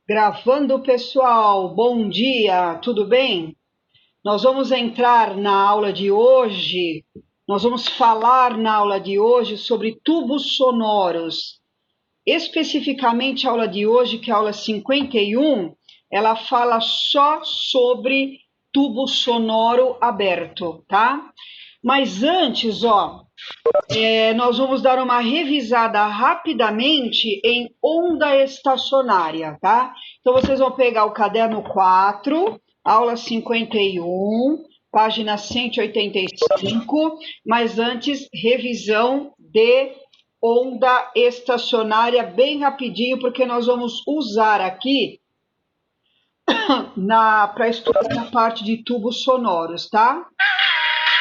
Gravando, pessoal, bom dia, tudo bem? Nós vamos entrar na aula de hoje, nós vamos falar na aula de hoje sobre tubos sonoros. Especificamente a aula de hoje, que é a aula 51, ela fala só sobre tubo sonoro aberto, tá? Mas antes, nós vamos dar uma revisada rapidamente em onda estacionária, tá? Então, vocês vão pegar o caderno 4, aula 51, página 185, mas antes, revisão de onda estacionária bem rapidinho, porque nós vamos usar aqui para estudar a parte de tubos sonoros, tá?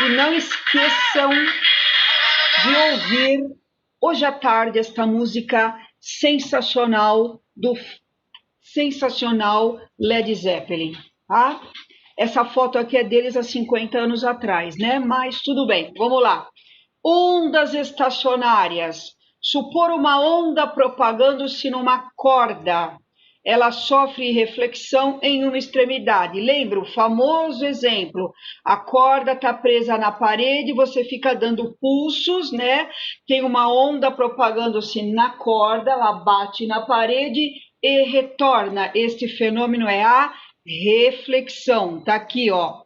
E não esqueçam de ouvir hoje à tarde esta música sensacional do sensacional Led Zeppelin, tá? Essa foto aqui é deles há 50 anos atrás, né? Mas tudo bem, vamos lá. Ondas estacionárias. Supor uma onda propagando-se numa corda. Ela sofre reflexão em uma extremidade. Lembra o famoso exemplo? A corda está presa na parede, você fica dando pulsos, né? Tem uma onda propagando-se na corda, ela bate na parede e retorna. Este fenômeno é a reflexão. Tá aqui, ó.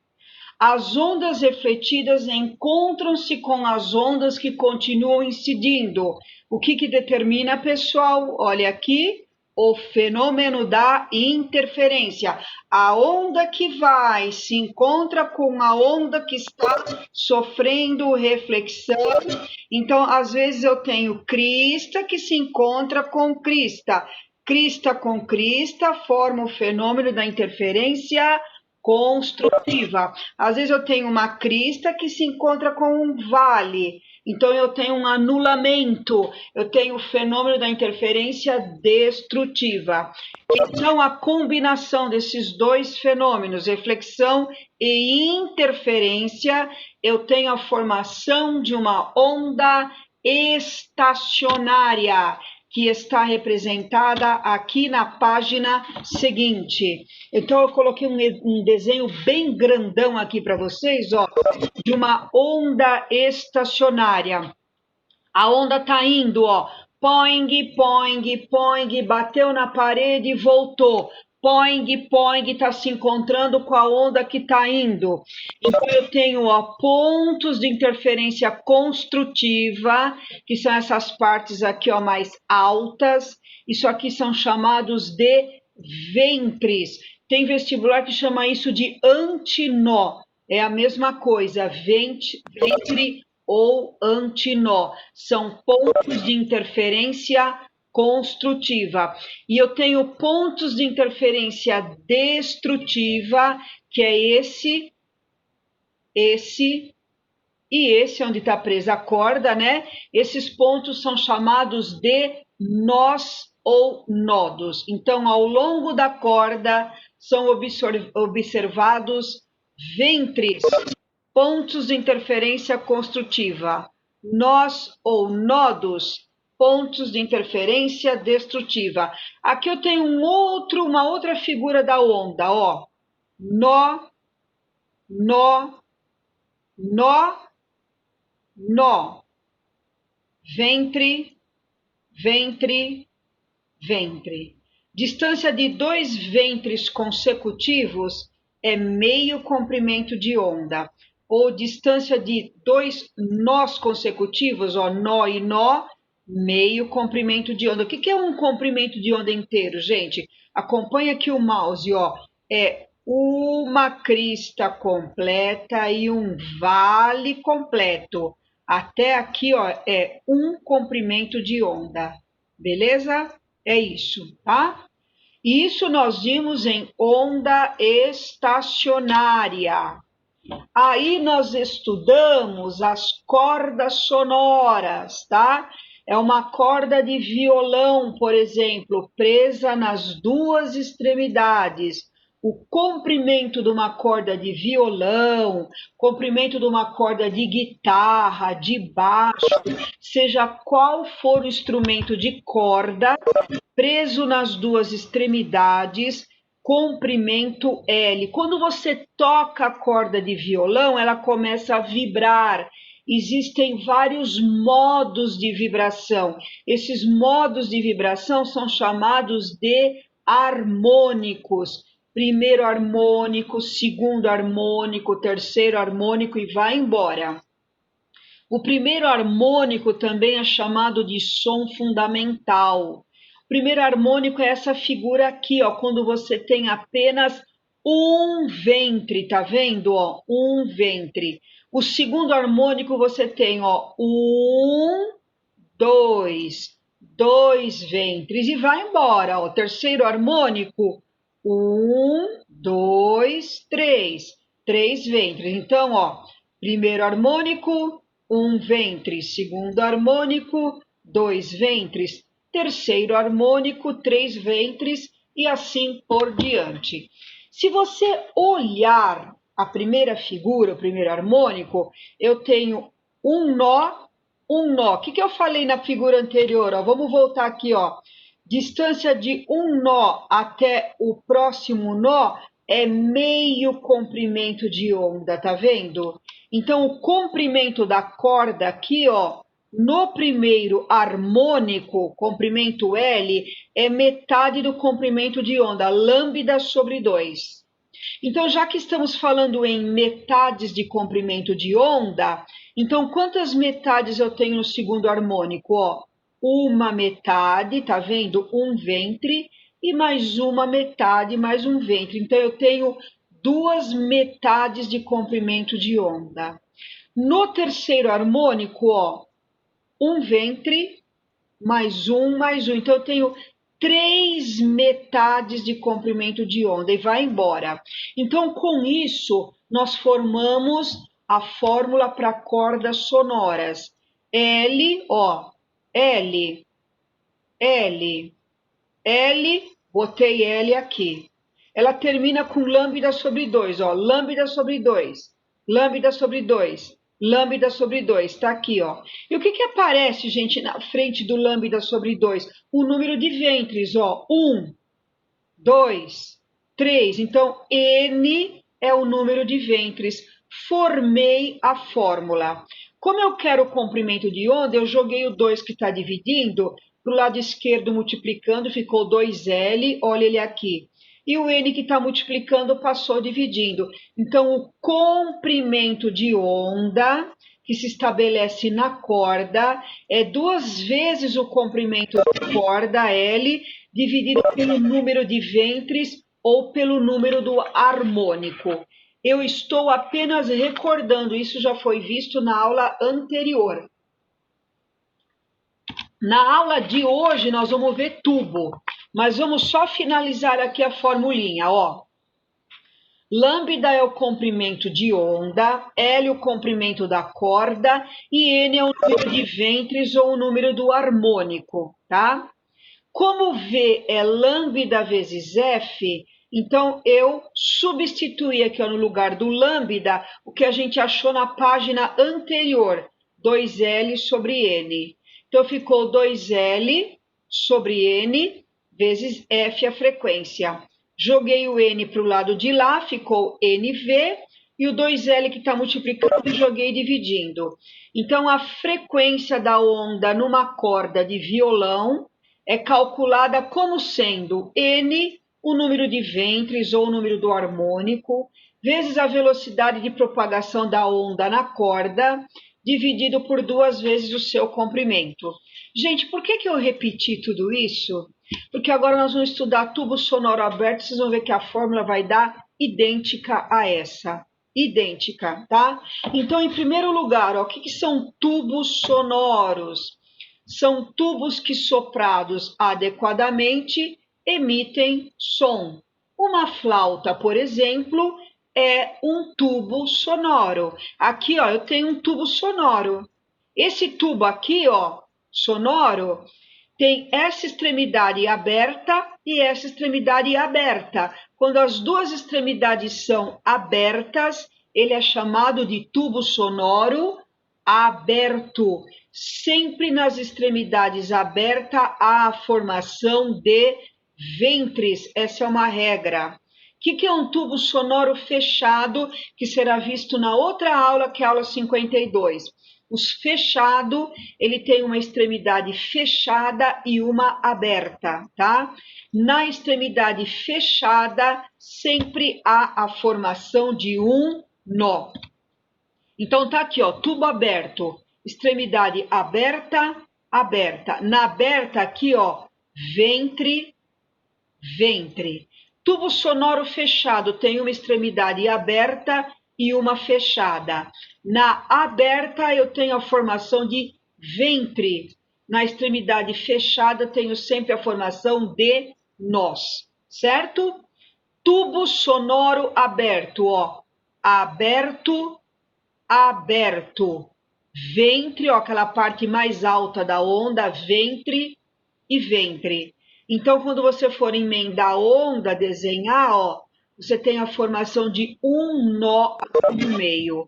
As ondas refletidas encontram-se com as ondas que continuam incidindo. O que determina, pessoal? Olha aqui, o fenômeno da interferência. A onda que vai se encontra com a onda que está sofrendo reflexão. Então, às vezes eu tenho crista que se encontra com crista. Crista com crista forma o fenômeno da interferência construtiva. Às vezes eu tenho uma crista que se encontra com um vale, então eu tenho um anulamento, eu tenho o fenômeno da interferência destrutiva. Então a combinação desses dois fenômenos, reflexão e interferência, eu tenho a formação de uma onda estacionária, que está representada aqui na página seguinte. Então, eu coloquei um desenho bem grandão aqui para vocês, ó, de uma onda estacionária. A onda está indo, ó, poing, poing, poing, bateu na parede e voltou. Poing, poing, está se encontrando com a onda que está indo. Então, eu tenho pontos de interferência construtiva, que são essas partes aqui mais altas. Isso aqui são chamados de ventres. Tem vestibular que chama isso de antinó. É a mesma coisa, ventre ou antinó. São pontos de interferência construtiva. E eu tenho pontos de interferência destrutiva, que é esse e esse, onde está presa a corda, né? Esses pontos são chamados de nós ou nodos. Então, ao longo da corda, são observados ventres, pontos de interferência construtiva, nós ou nodos, pontos de interferência destrutiva. Aqui eu tenho uma outra figura da onda, ó. Nó, nó, nó, nó. Ventre, ventre, ventre. Distância de dois ventres consecutivos é meio comprimento de onda. Ou distância de dois nós consecutivos, ó, nó e nó, meio comprimento de onda. O que é um comprimento de onda inteiro, gente? Acompanha aqui o mouse, ó. É uma crista completa e um vale completo. Até aqui, ó, é um comprimento de onda. Beleza? É isso, tá? Isso nós vimos em onda estacionária. Aí nós estudamos as cordas sonoras, tá? É uma corda de violão, por exemplo, presa nas duas extremidades. o comprimento de uma corda de violão, comprimento de uma corda de guitarra, de baixo, seja qual for o instrumento de corda, preso nas duas extremidades, comprimento L. Quando você toca a corda de violão, ela começa a vibrar. Existem vários modos de vibração. Esses modos de vibração são chamados de harmônicos. Primeiro harmônico, segundo harmônico, terceiro harmônico e vai embora. O primeiro harmônico também é chamado de som fundamental. O primeiro harmônico é essa figura aqui, ó, quando você tem apenas um ventre, tá vendo? Ó, um ventre. O segundo harmônico você tem, ó, dois ventres e vai embora. Ó. O terceiro harmônico, dois, três ventres. Então, ó, primeiro harmônico, um ventre. Segundo harmônico, dois ventres. Terceiro harmônico, três ventres e assim por diante. Se você olhar a primeira figura, o primeiro harmônico, eu tenho um nó. O que eu falei na figura anterior? Ó, vamos voltar aqui, ó. Distância de um nó até o próximo nó é meio comprimento de onda, tá vendo? Então, o comprimento da corda aqui, ó, no primeiro harmônico, comprimento L, é metade do comprimento de onda, lambda sobre 2. Então, já que estamos falando em metades de comprimento de onda, então quantas metades eu tenho no segundo harmônico? Ó, uma metade, tá vendo? Um ventre e mais uma metade, mais um ventre. Então, eu tenho duas metades de comprimento de onda. No terceiro harmônico, ó, um ventre, mais um. Então, eu tenho três metades de comprimento de onda e vai embora. Então, com isso, nós formamos a fórmula para cordas sonoras. L, ó, L, botei L aqui. Ela termina com lambda sobre 2, ó, lambda sobre 2, lambda sobre 2, lambda sobre 2, tá aqui, ó. E o que aparece, gente, na frente do lambda sobre 2? O número de ventres, ó, 1, 2, 3. Então, N é o número de ventres. Formei a fórmula. Como eu quero o comprimento de onda, eu joguei o 2 que está dividindo para o lado esquerdo multiplicando, ficou 2L, olha ele aqui. E o N que está multiplicando passou dividindo. Então, o comprimento de onda que se estabelece na corda é 2 vezes o comprimento da corda, L, dividido pelo número de ventres ou pelo número do harmônico. Eu estou apenas recordando, isso já foi visto na aula anterior. Na aula de hoje nós vamos ver tubo, mas vamos só finalizar aqui a formulinha, ó. Lambda é o comprimento de onda, L o comprimento da corda e N é o número de ventres ou o número do harmônico, tá? Como V é lambda vezes F, então eu substituí aqui ó, no lugar do lambda o que a gente achou na página anterior, 2L sobre N. Então ficou 2L sobre N vezes F a frequência. Joguei o N para o lado de lá, ficou NV, e o 2L que está multiplicando, joguei dividindo. Então, a frequência da onda numa corda de violão é calculada como sendo N, o número de ventres ou o número do harmônico, vezes a velocidade de propagação da onda na corda, dividido por 2 vezes o seu comprimento. Gente, por que eu repeti tudo isso? Porque agora nós vamos estudar tubo sonoro aberto, vocês vão ver que a fórmula vai dar idêntica a essa. Idêntica, tá? Então, em primeiro lugar, ó, o que são tubos sonoros? São tubos que, soprados adequadamente, emitem som. Uma flauta, por exemplo, é um tubo sonoro. Aqui, ó, eu tenho um tubo sonoro. Esse tubo aqui, ó, sonoro, tem essa extremidade aberta e essa extremidade aberta. Quando as duas extremidades são abertas, ele é chamado de tubo sonoro aberto. Sempre nas extremidades abertas há a formação de ventres. Essa é uma regra. O que é um tubo sonoro fechado, que será visto na outra aula, que é a aula 52? Os fechados, ele tem uma extremidade fechada e uma aberta, tá? Na extremidade fechada, sempre há a formação de um nó. Então, tá aqui, ó, tubo aberto, extremidade aberta, aberta. Na aberta aqui, ó, ventre, ventre. Tubo sonoro fechado tem uma extremidade aberta e uma fechada. Na aberta eu tenho a formação de ventre. Na extremidade fechada tenho sempre a formação de nós, certo? Tubo sonoro aberto, ó. Aberto, aberto. Ventre, ó, aquela parte mais alta da onda, ventre e ventre. Então, quando você for emendar a onda, desenhar, ó, você tem a formação de um nó no meio.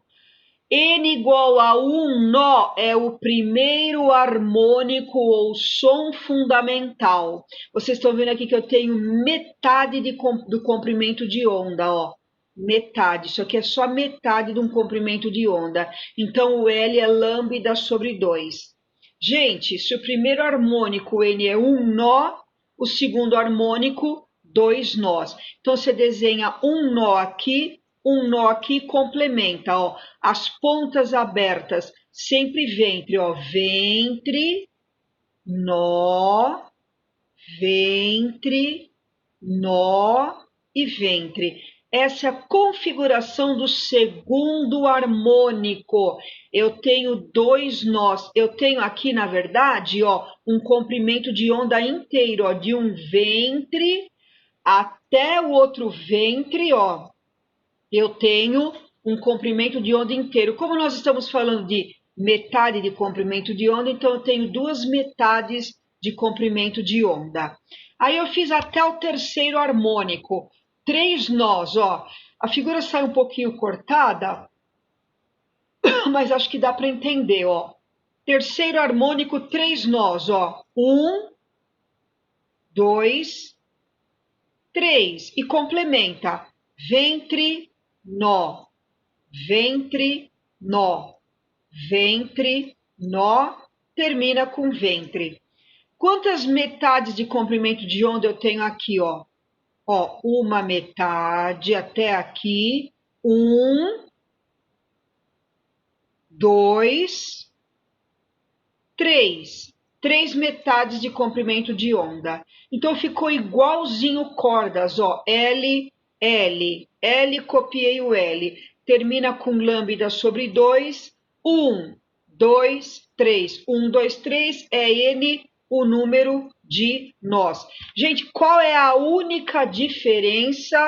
N igual a um nó é o primeiro harmônico ou som fundamental. Vocês estão vendo aqui que eu tenho metade do comprimento de onda, ó. Metade, isso aqui é só metade de um comprimento de onda. Então, o L é lambda sobre 2. Gente, se o primeiro harmônico N é um nó, o segundo harmônico, 2 nós. Então, você desenha um nó aqui complementa, ó. As pontas abertas, sempre ventre, ó. Ventre, nó, ventre, nó e ventre. Essa é a configuração do segundo harmônico. Eu tenho 2 nós. Eu tenho aqui, na verdade, ó, um comprimento de onda inteiro, ó, de um ventre até o outro ventre, ó. Eu tenho um comprimento de onda inteiro. Como nós estamos falando de metade de comprimento de onda, então eu tenho 2 metades de comprimento de onda. Aí eu fiz até o terceiro harmônico. 3 nós, ó. A figura sai um pouquinho cortada, mas acho que dá para entender, ó. Terceiro harmônico, 3 nós, ó. 1, 2, 3. E complementa. Ventre, nó. Ventre, nó. Ventre, nó. Termina com ventre. Quantas metades de comprimento de onda eu tenho aqui, ó? Ó, uma metade até aqui, 1, 2, 3. 3 metades de comprimento de onda. Então, ficou igualzinho cordas, ó, L, L, L, copiei o L. Termina com lambda sobre 2, 1, 2, 3. 1, 2, 3 é N, o número de nós. Gente, qual é a única diferença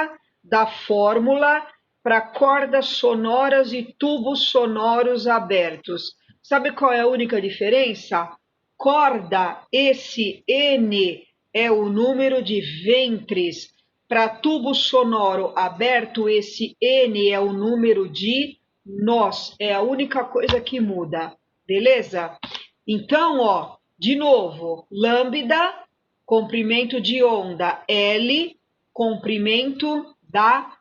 da fórmula para cordas sonoras e tubos sonoros abertos? Sabe qual é a única diferença? Corda, esse N é o número de ventres. Para tubo sonoro aberto, esse N é o número de nós. É a única coisa que muda, beleza? Então, ó, de novo, lambda, comprimento de onda, L, comprimento da...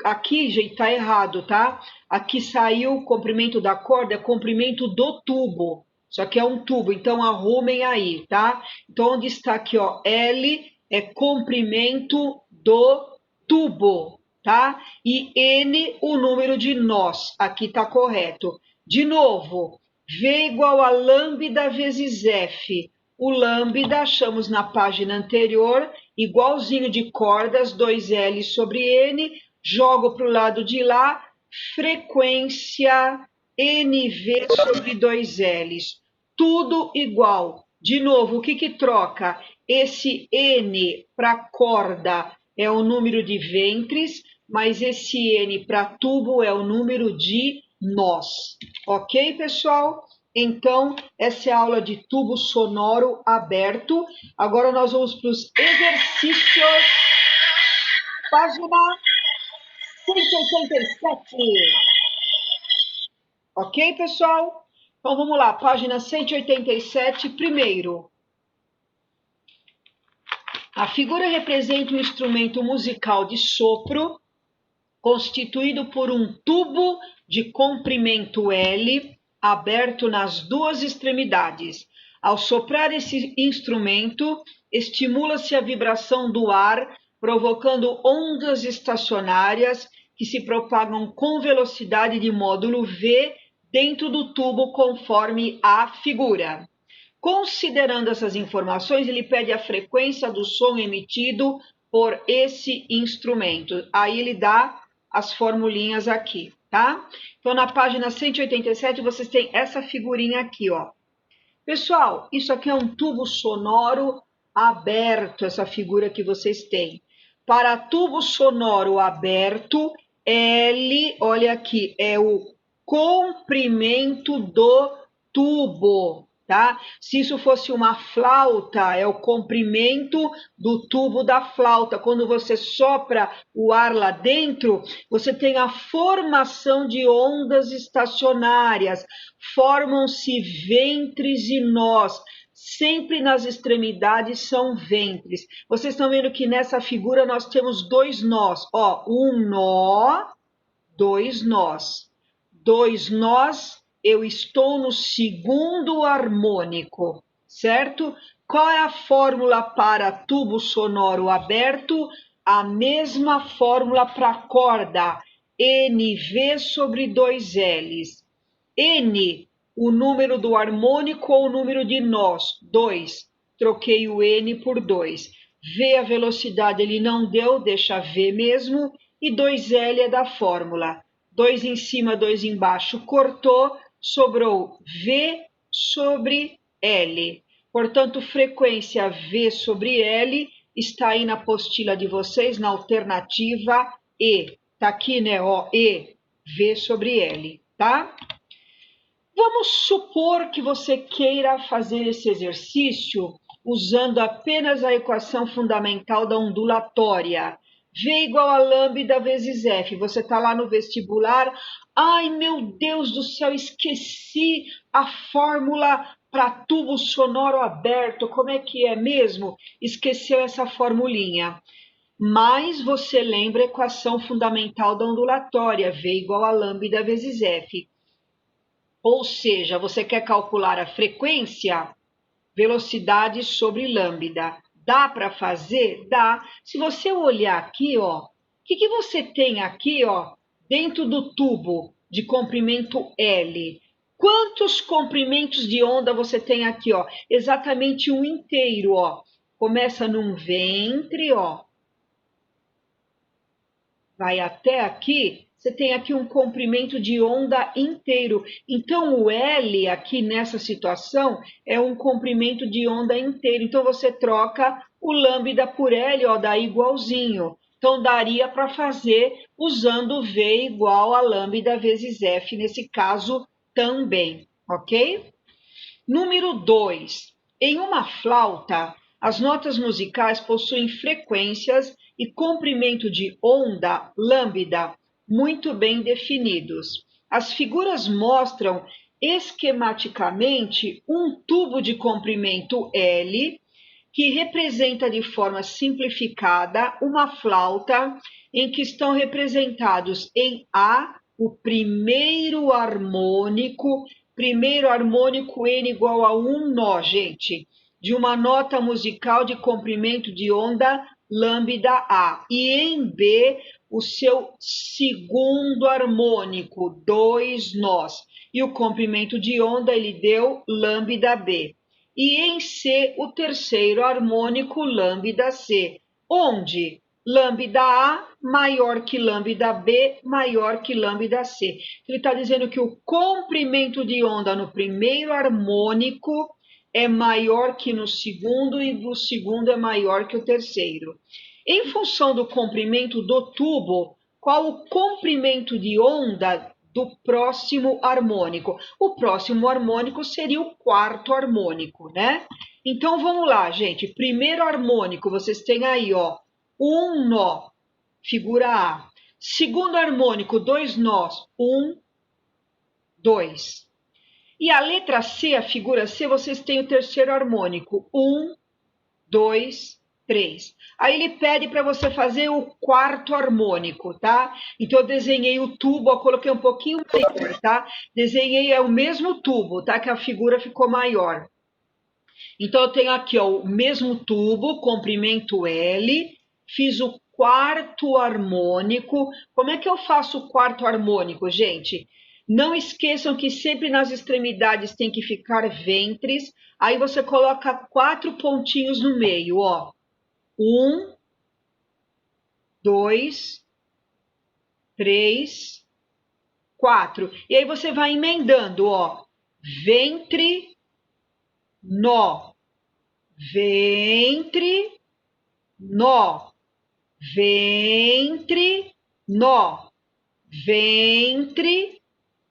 Aqui, gente, tá errado, tá? Aqui saiu o comprimento da corda, é comprimento do tubo. Só que é um tubo, então arrumem aí, tá? Então, onde está aqui, ó, L é comprimento do tubo, tá? E N, o número de nós. Aqui tá correto. De novo, V igual a lambda vezes F. O lambda, achamos na página anterior, igualzinho de cordas, 2L sobre N, jogo para o lado de lá, frequência NV sobre 2Ls. Tudo igual. De novo, o que troca? Esse N para corda é o número de ventres, mas esse N para tubo é o número de nós. Ok, pessoal? Então, essa é a aula de tubo sonoro aberto. Agora nós vamos para os exercícios. Página 187. Ok, pessoal? Então vamos lá, página 187. Primeiro, a figura representa um instrumento musical de sopro constituído por um tubo de comprimento L aberto nas duas extremidades. Ao soprar esse instrumento, estimula-se a vibração do ar, provocando ondas estacionárias que se propagam com velocidade de módulo V dentro do tubo, conforme a figura. Considerando essas informações, ele pede a frequência do som emitido por esse instrumento. Aí ele dá as formulinhas aqui, tá? Então, na página 187, vocês têm essa figurinha aqui, ó. Pessoal, isso aqui é um tubo sonoro aberto, essa figura que vocês têm. Para tubo sonoro aberto, L, olha aqui, é o comprimento do tubo, tá? Se isso fosse uma flauta, é o comprimento do tubo da flauta. Quando você sopra o ar lá dentro, você tem a formação de ondas estacionárias, formam-se ventres e nós. Sempre nas extremidades são ventres. Vocês estão vendo que nessa figura nós temos dois nós, ó, um nó, dois nós. Dois nós, eu estou no segundo harmônico, certo? Qual é a fórmula para tubo sonoro aberto? A mesma fórmula para corda, NV sobre 2Ls. N, o número do harmônico ou o número de nós? 2. Troquei o N por 2. V, a velocidade ele não deu, deixa V mesmo. E 2L é da fórmula. 2 em cima, 2 embaixo, cortou, sobrou V sobre L. Portanto, frequência V sobre L está aí na apostila de vocês, na alternativa E. Tá aqui, né? Ó, E, V sobre L, tá? Vamos supor que você queira fazer esse exercício usando apenas a equação fundamental da ondulatória. V igual a lambda vezes F. Você está lá no vestibular. Ai, meu Deus do céu, esqueci a fórmula para tubo sonoro aberto. Como é que é mesmo? Esqueceu essa formulinha. Mas você lembra a equação fundamental da ondulatória. V igual a lambda vezes F. Ou seja, você quer calcular a frequência, velocidade sobre lambda. Dá para fazer? Dá. Se você olhar aqui, ó, o que você tem aqui, ó, dentro do tubo de comprimento L? Quantos comprimentos de onda você tem aqui, ó? Exatamente um inteiro, ó. Começa num ventre, ó. Vai até aqui, você tem aqui um comprimento de onda inteiro. Então, o L aqui nessa situação é um comprimento de onda inteiro. Então, você troca o lambda por L, ó, dá igualzinho. Então, daria para fazer usando V igual a lambda vezes F, nesse caso também, ok? Número 2. Em uma flauta, as notas musicais possuem frequências e comprimento de onda, lambda, muito bem definidos. As figuras mostram esquematicamente um tubo de comprimento L, que representa de forma simplificada uma flauta em que estão representados em A o primeiro harmônico N igual a 1 nó, gente, de uma nota musical de comprimento de onda lambda A. E em B, o seu segundo harmônico, 2 nós. E o comprimento de onda ele deu lambda B. E em C, o terceiro harmônico, lambda C, onde lambda A maior que lambda B maior que lambda C. Ele está dizendo que o comprimento de onda no primeiro harmônico é maior que no segundo e no segundo é maior que o terceiro. Em função do comprimento do tubo, qual o comprimento de onda do próximo harmônico. O próximo harmônico seria o quarto harmônico, né? Então vamos lá, gente. Primeiro harmônico, vocês têm aí, ó, um nó, figura A. Segundo harmônico, dois nós, um, dois. E a letra C, a figura C, vocês têm o terceiro harmônico, um, dois, três. Aí ele pede para você fazer o quarto harmônico, tá? Então eu desenhei o tubo, eu coloquei um pouquinho maior, tá? Desenhei o mesmo tubo, tá? Que a figura ficou maior. Então eu tenho aqui, ó, o mesmo tubo, comprimento L, fiz o quarto harmônico. Como é que eu faço o quarto harmônico, gente? Não esqueçam que sempre nas extremidades tem que ficar ventres. Aí você coloca 4 pontinhos no meio, ó. 1, 2, 3, 4. E aí você vai emendando, ó. Ventre, nó. Ventre, nó. Ventre, nó. Ventre,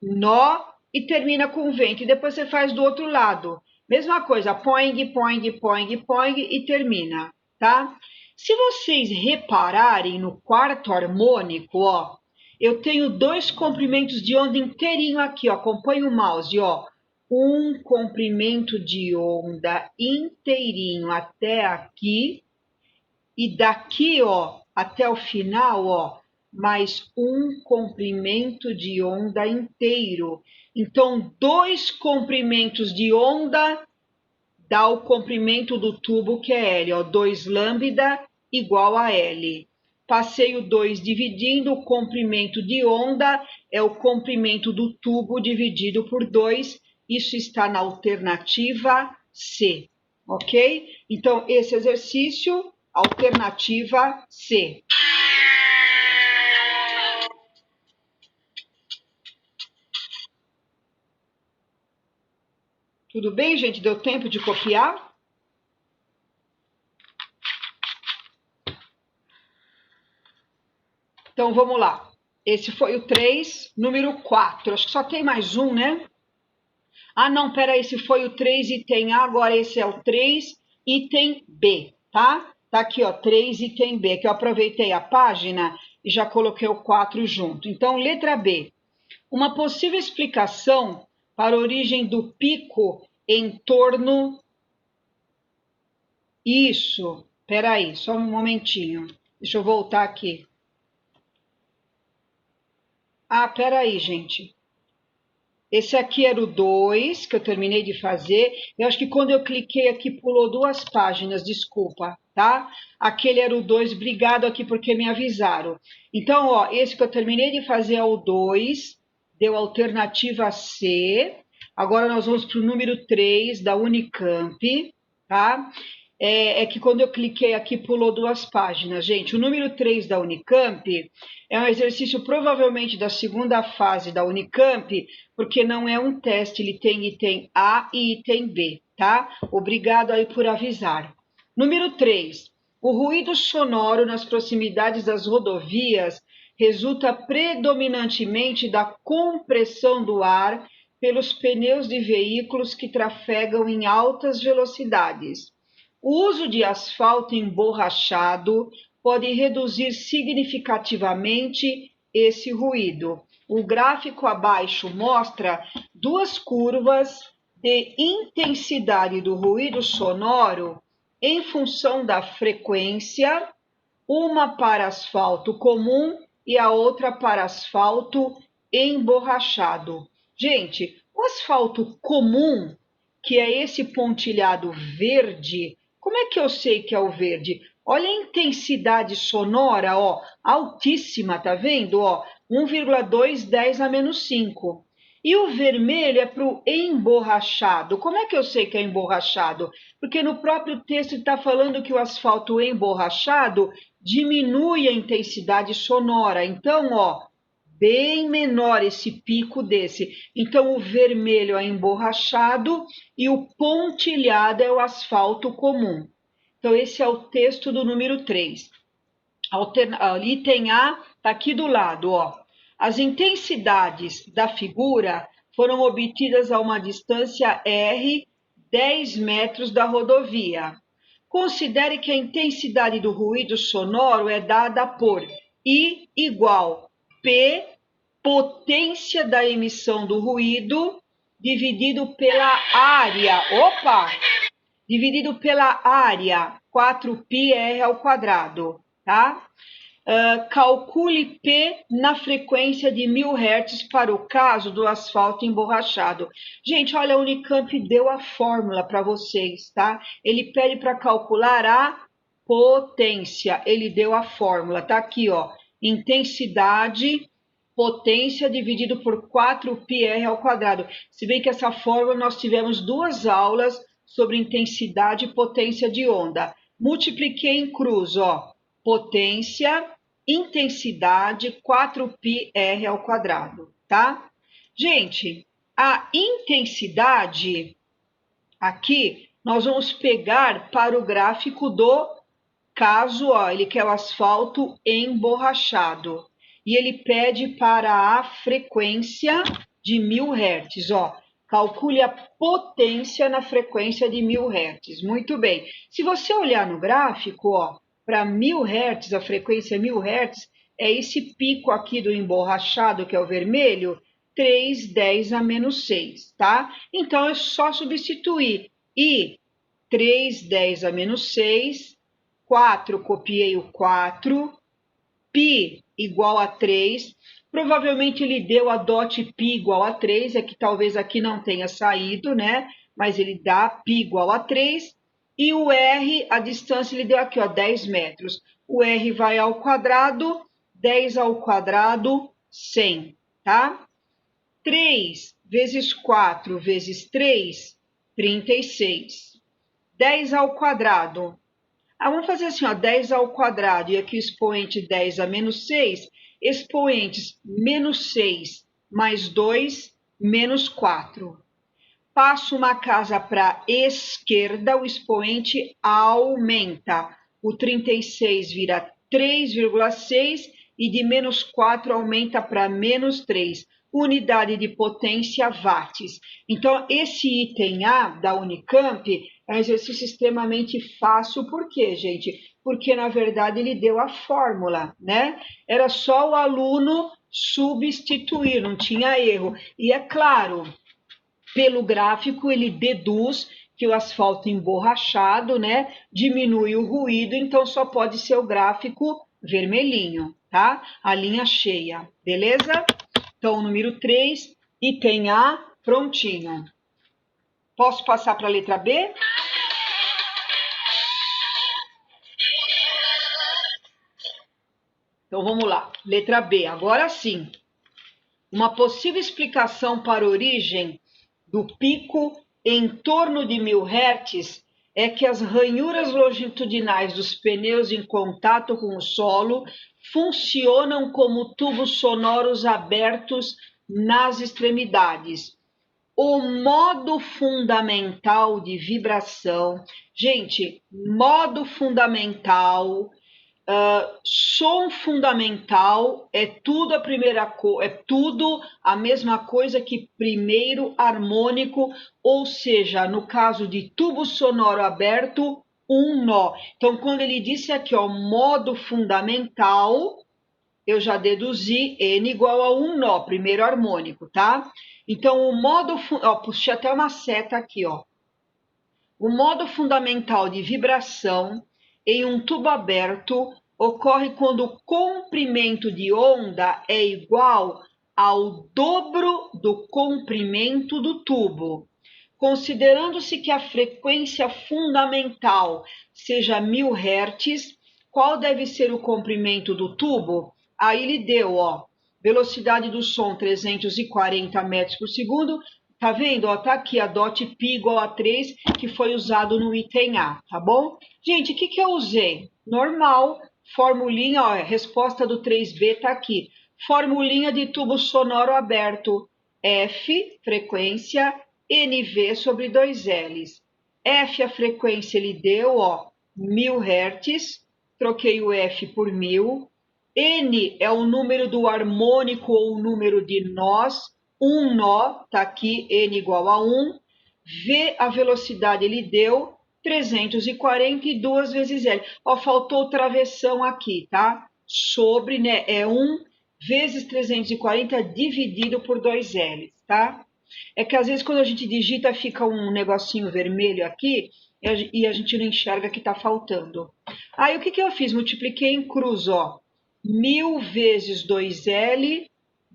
nó e termina com ventre. Depois você faz do outro lado. Mesma coisa, poing, poing, poing, poing e termina, tá? Se vocês repararem no quarto harmônico, ó, eu tenho 2 comprimentos de onda inteirinho aqui, ó. Acompanha o mouse, ó. Um comprimento de onda inteirinho até aqui e daqui, ó, até o final, ó, mais um comprimento de onda inteiro. Então, 2 comprimentos de onda dá o comprimento do tubo, que é L, ó, 2 lambda igual a L. Passei o 2 dividindo, o comprimento de onda é o comprimento do tubo dividido por 2. Isso está na alternativa C, ok? Então, esse exercício, alternativa C. Tudo bem, gente? Deu tempo de copiar? Então, vamos lá. Esse foi o 3, número 4. Acho que só tem mais um, né? Ah, não, peraí, esse foi o 3, item A, agora esse é o 3, item B, tá? Tá aqui, ó, 3, item B, que eu aproveitei a página e já coloquei o 4 junto. Então, letra B. Uma possível explicação para a origem do pico em torno... Isso, peraí, só um momentinho. Deixa eu voltar aqui. Ah, peraí, gente. Esse aqui era o 2, que eu terminei de fazer. Eu acho que quando eu cliquei aqui, pulou 2 páginas, desculpa, tá? Aquele era o 2, obrigado aqui porque me avisaram. Então, ó, esse que eu terminei de fazer é o 2, deu alternativa C. Agora nós vamos para o número 3 da Unicamp, tá? É que quando eu cliquei aqui, pulou 2 páginas. Gente, o número 3 da Unicamp é um exercício provavelmente da segunda fase da Unicamp, porque não é um teste, ele tem item A e item B, tá? Obrigado aí por avisar. Número 3. O ruído sonoro nas proximidades das rodovias resulta predominantemente da compressão do ar pelos pneus de veículos que trafegam em altas velocidades. O uso de asfalto emborrachado pode reduzir significativamente esse ruído. O gráfico abaixo mostra 2 curvas de intensidade do ruído sonoro em função da frequência, uma para asfalto comum e a outra para asfalto emborrachado. Gente, o asfalto comum, que é esse pontilhado verde, como é que eu sei que é o verde? Olha a intensidade sonora, ó, altíssima, tá vendo? Ó, 1,2, 10 a menos 5. E o vermelho é para o emborrachado. Como é que eu sei que é emborrachado? Porque no próprio texto está falando que o asfalto emborrachado diminui a intensidade sonora. Então, ó, bem menor esse pico desse. Então, o vermelho é emborrachado e o pontilhado é o asfalto comum. Então, esse é o texto do número 3. Item A está aqui do lado, ó. As intensidades da figura foram obtidas a uma distância r, 10 metros da rodovia. Considere que a intensidade do ruído sonoro é dada por I igual P, potência da emissão do ruído, dividido pela área. Dividido pela área, 4πr ao quadrado, tá? Calcule P na frequência de 1000 Hz para o caso do asfalto emborrachado. Gente, olha, a Unicamp deu a fórmula para vocês, tá? Ele pede para calcular a potência. Ele deu a fórmula, tá aqui, ó. Intensidade, potência dividido por 4πr ao quadrado. Se bem que essa fórmula nós tivemos 2 aulas sobre intensidade e potência de onda. Multipliquei em cruz, ó. Potência, intensidade, 4πr ao quadrado, tá? Gente, a intensidade, aqui, nós vamos pegar para o gráfico do caso, ó, ele quer o asfalto emborrachado. E ele pede para a frequência de 1000 Hz, ó. Calcule a potência na frequência de 1000 Hz. Muito bem. Se você olhar no gráfico, ó, para 1000 Hz, a frequência 1000 Hz, é esse pico aqui do emborrachado, que é o vermelho, 3, 10 a menos 6, tá? Então, é só substituir. E 3, 10 a menos 6, 4, copiei o 4, π igual a 3. Provavelmente ele deu a dot π igual a 3, é que talvez aqui não tenha saído, né? Mas ele dá π igual a 3. E o R, a distância, ele deu aqui, ó, 10 metros. O R vai ao quadrado, 10 ao quadrado, 100, tá? 3 vezes 4 vezes 3, 36. 10 ao quadrado. Vamos fazer assim, ó, 10 ao quadrado, e aqui o expoente 10 a menos 6, expoentes menos 6 mais 2, menos 4. Passo uma casa para a esquerda, o expoente aumenta. O 36 vira 3,6 e de menos 4 aumenta para menos 3. Unidade de potência watts. Então, esse item A da Unicamp é um exercício extremamente fácil. Por quê, gente? Porque, na verdade, ele deu a fórmula, né? Era só o aluno substituir, não tinha erro. E é claro, pelo gráfico, ele deduz que o asfalto emborrachado, né, diminui o ruído, então só pode ser o gráfico vermelhinho, tá? A linha cheia, beleza? Então, número 3, item A, prontinho. Posso passar para a letra B? Então, vamos lá. Letra B, agora sim. Uma possível explicação para a origem do pico em torno de 1000 Hz é que as ranhuras longitudinais dos pneus em contato com o solo funcionam como tubos sonoros abertos nas extremidades. O modo fundamental de vibração, gente, modo fundamental, som fundamental é tudo a mesma coisa que primeiro harmônico, ou seja, no caso de tubo sonoro aberto, um nó. Então, quando ele disse aqui, ó, modo fundamental, eu já deduzi N igual a um nó, primeiro harmônico, tá? Então, puxei até uma seta aqui, ó. O modo fundamental de vibração em um tubo aberto ocorre quando o comprimento de onda é igual ao dobro do comprimento do tubo. Considerando-se que a frequência fundamental seja 1000 Hz, qual deve ser o comprimento do tubo? Aí ele deu, ó, velocidade do som 340 metros por segundo. Tá vendo? Ó, tá aqui a dot π igual a 3, que foi usado no item A, tá bom? Gente, o que eu usei? Normal, formulinha, ó, a resposta do 3B tá aqui. Formulinha de tubo sonoro aberto. F, frequência, NV sobre 2Ls. F, a frequência, ele deu, ó, 1000 Hz. Troquei o F por 1000. N é o número do harmônico ou o número de nós. Um nó, tá aqui, N igual a 1. V, a velocidade ele deu, 340 e 2 vezes L. Ó, faltou o travessão aqui, tá? Sobre, né, é 1 vezes 340 dividido por 2L, tá? É que às vezes quando a gente digita fica um negocinho vermelho aqui e a gente não enxerga que tá faltando. Aí o que eu fiz? Multipliquei em cruz, ó. 1000 vezes 2L,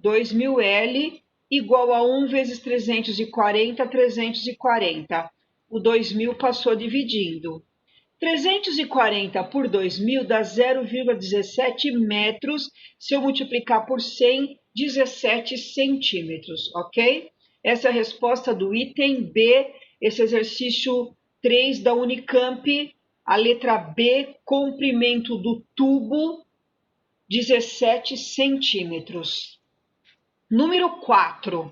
2000L, igual a 1 vezes 340, 340. O 2000 passou dividindo. 340 por 2000 dá 0,17 metros. Se eu multiplicar por 100, 17 centímetros, ok? Essa é a resposta do item B, esse exercício 3 da Unicamp. A letra B, comprimento do tubo, 17 centímetros. Número 4.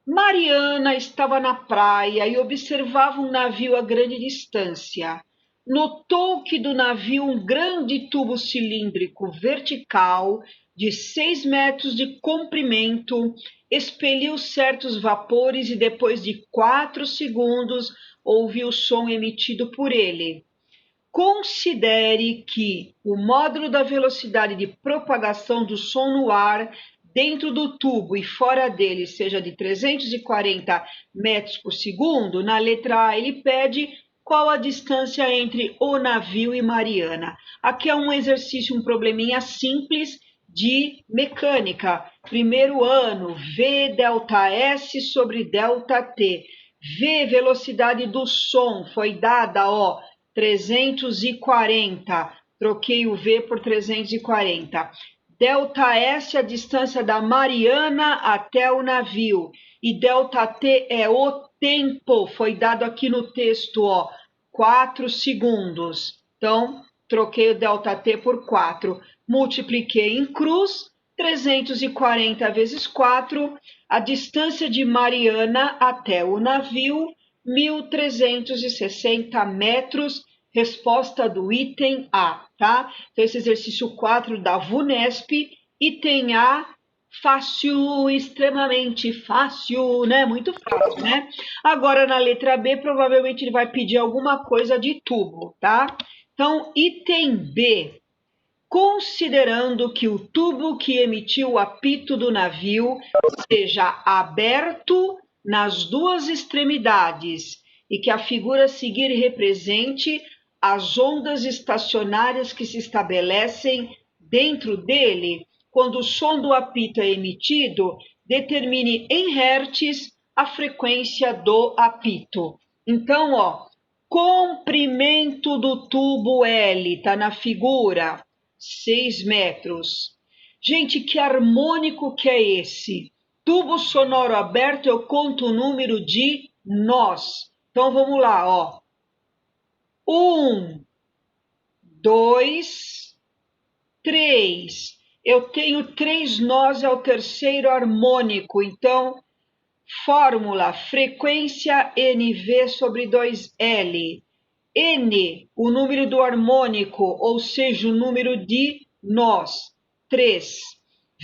Mariana estava na praia e observava um navio a grande distância. Notou que do navio um grande tubo cilíndrico vertical de 6 metros de comprimento expeliu certos vapores e depois de 4 segundos ouviu o som emitido por ele. Considere que o módulo da velocidade de propagação do som no ar dentro do tubo e fora dele seja de 340 metros por segundo. Na letra A ele pede qual a distância entre o navio e Mariana. Aqui é um exercício, um probleminha simples de mecânica. Primeiro ano, V delta S sobre delta T. V, velocidade do som, foi dada, ó, 340, troquei o V por 340. Delta S, a distância da Mariana até o navio. E delta T é o tempo, foi dado aqui no texto, ó, 4 segundos. Então, troquei o delta T por 4. Multipliquei em cruz, 340 vezes 4, a distância de Mariana até o navio, 1.360 metros, resposta do item A, tá? Então, esse exercício 4 da VUNESP, item A, fácil, extremamente fácil, né? Muito fácil, né? Agora, na letra B, provavelmente ele vai pedir alguma coisa de tubo, tá? Então, item B. Considerando que o tubo que emitiu o apito do navio seja aberto nas duas extremidades e que a figura a seguir represente as ondas estacionárias que se estabelecem dentro dele, quando o som do apito é emitido, determine em hertz a frequência do apito. Então, ó, comprimento do tubo L, tá na figura, 6 metros. Gente, que harmônico que é esse? Tubo sonoro aberto, eu conto o número de nós. Então, vamos lá, ó. 1, 2, 3. Eu tenho 3 nós, é o terceiro harmônico. Então, fórmula, frequência NV sobre 2L. N, o número do harmônico, ou seja, o número de nós, 3.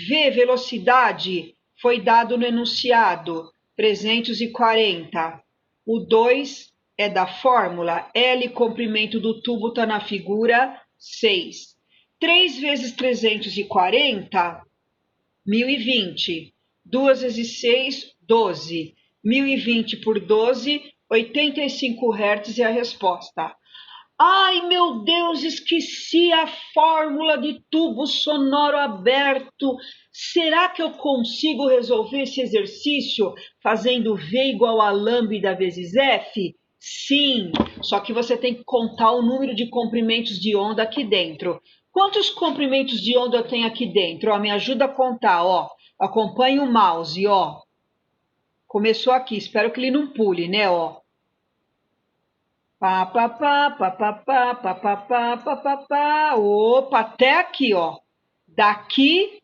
V, velocidade, foi dado no enunciado, 340. O 2 é da fórmula, L, comprimento do tubo, está na figura, 6. 3 vezes 340, 1020. 2 vezes 6, 12. 1020 por 12, 85 Hz é a resposta. Ai, meu Deus, esqueci a fórmula de tubo sonoro aberto. Será que eu consigo resolver esse exercício fazendo V igual a lambda vezes F? Sim, só que você tem que contar o número de comprimentos de onda aqui dentro. Quantos comprimentos de onda eu tenho aqui dentro? Ó, me ajuda a contar, ó. Acompanhe o mouse, ó. Começou aqui, espero que ele não pule, né, ó. Pá, pá, pá, pá, pá, pá, pá, pá, pá, pá, pá, pá. Opa, até aqui, ó. Daqui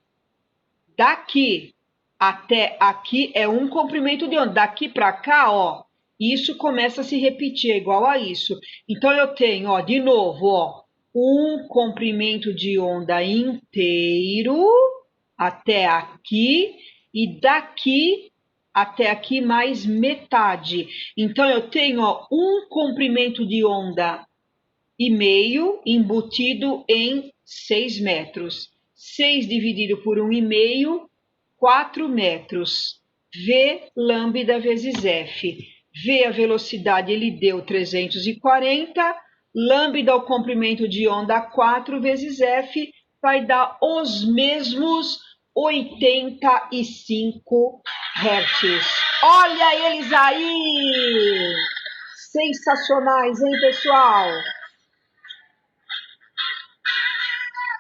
até aqui é um comprimento de onda. Daqui para cá, ó, isso começa a se repetir, é igual a isso. Então, eu tenho, ó, de novo, ó, um comprimento de onda inteiro até aqui e daqui até aqui mais metade. Então, eu tenho um comprimento de onda e meio embutido em 6 metros. 6 dividido por 1,5, 4 metros. V lambda vezes F. V a velocidade ele deu 340, lambda o comprimento de onda 4 vezes F vai dar os mesmos 85 Hz. Olha eles aí! Sensacionais, hein, pessoal?